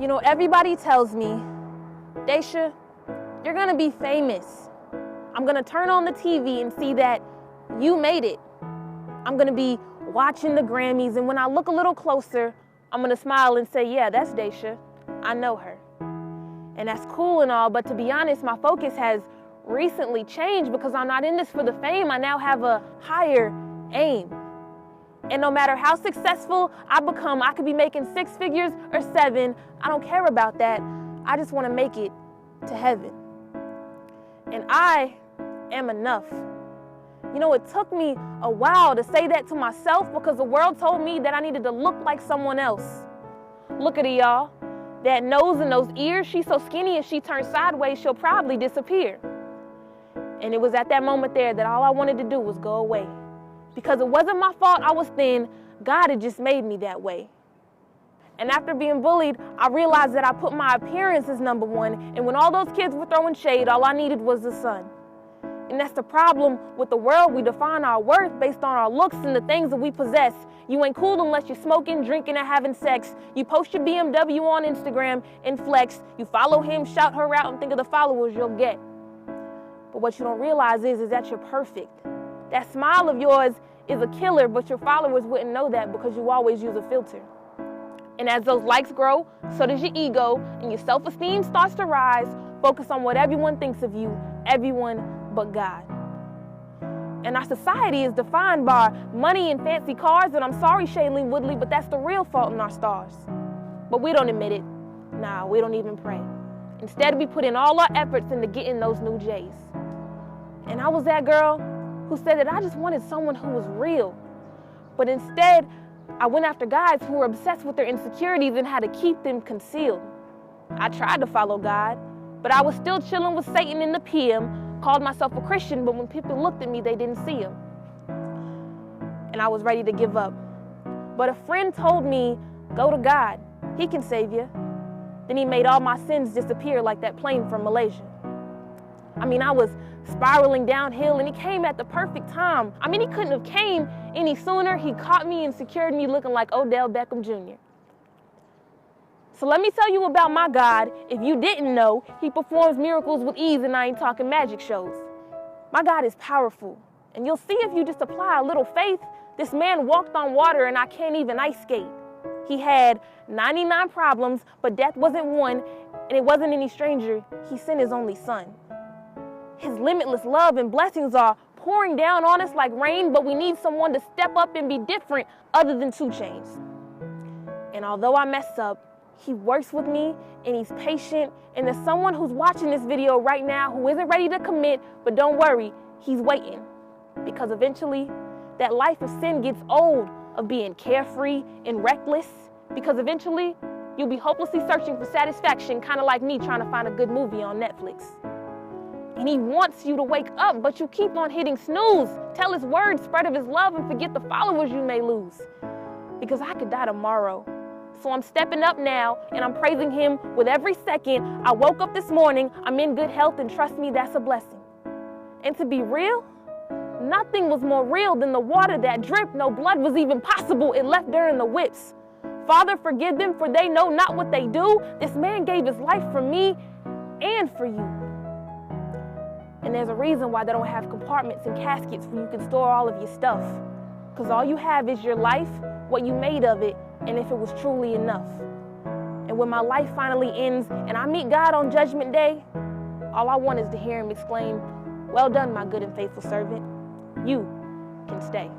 You know, everybody tells me, Daisha, you're gonna be famous. I'm gonna turn on the TV and see that you made it. I'm gonna be watching the Grammys, and when I look a little closer, I'm gonna smile and say, yeah, that's Daisha. I know her. And that's cool and all, but to be honest, my focus has recently changed because I'm not in this for the fame. I now have a higher aim. And no matter how successful I become, I could be making 6 figures or 7. I don't care about that. I just want to make it to heaven. And I am enough. You know, it took me a while to say that to myself because the world told me that I needed to look like someone else. Look at it, y'all. That nose and those ears, she's so skinny if she turns sideways, she'll probably disappear. And it was at that moment there that all I wanted to do was go away. Because it wasn't my fault I was thin, God had just made me that way. And after being bullied, I realized that I put my appearance as number one, and when all those kids were throwing shade, all I needed was the sun. And that's the problem with the world. We define our worth based on our looks and the things that we possess. You ain't cool unless you're smoking, drinking, and having sex. You post your BMW on Instagram and flex. You follow him, shout her out, and think of the followers you'll get. But what you don't realize is that you're perfect. That smile of yours is a killer, but your followers wouldn't know that because you always use a filter. And as those likes grow, so does your ego, and your self-esteem starts to rise. Focus on what everyone thinks of you, everyone but God. And our society is defined by money and fancy cars, and I'm sorry, Shailene Woodley, but that's the real fault in our stars. But we don't admit it. Nah, we don't even pray. Instead, we put in all our efforts into getting those new J's. And I was that girl who said that I just wanted someone who was real. But instead, I went after guys who were obsessed with their insecurities and how to keep them concealed. I tried to follow God, but I was still chilling with Satan in the PM, called myself a Christian, but when people looked at me, they didn't see him. And I was ready to give up. But a friend told me, go to God. He can save you. Then he made all my sins disappear like that plane from Malaysia. I mean, I was spiraling downhill, and he came at the perfect time. I mean, he couldn't have came any sooner. He caught me and secured me looking like Odell Beckham Jr. So let me tell you about my God. If you didn't know, he performs miracles with ease, and I ain't talking magic shows. My God is powerful, and you'll see if you just apply a little faith. This man walked on water, and I can't even ice skate. He had 99 problems, but death wasn't one, and it wasn't any stranger. He sent his only son. His limitless love and blessings are pouring down on us like rain, but we need someone to step up and be different other than 2 Chainz. And although I mess up, he works with me, and he's patient, and there's someone who's watching this video right now who isn't ready to commit, but don't worry, he's waiting. Because eventually, that life of sin gets old, of being carefree and reckless, because eventually, you'll be hopelessly searching for satisfaction, kind of like me trying to find a good movie on Netflix. And he wants you to wake up, but you keep on hitting snooze. Tell his word, spread of his love, and forget the followers you may lose. Because I could die tomorrow. So I'm stepping up now, and I'm praising him with every second. I woke up this morning, I'm in good health, and trust me, that's a blessing. And to be real, nothing was more real than the water that dripped. No blood was even possible. It left during the whips. Father, forgive them, for they know not what they do. This man gave his life for me and for you. And there's a reason why they don't have compartments and caskets where you can store all of your stuff. Because all you have is your life, what you made of it, and if it was truly enough. And when my life finally ends and I meet God on Judgment Day, all I want is to hear him exclaim, well done, my good and faithful servant. You can stay.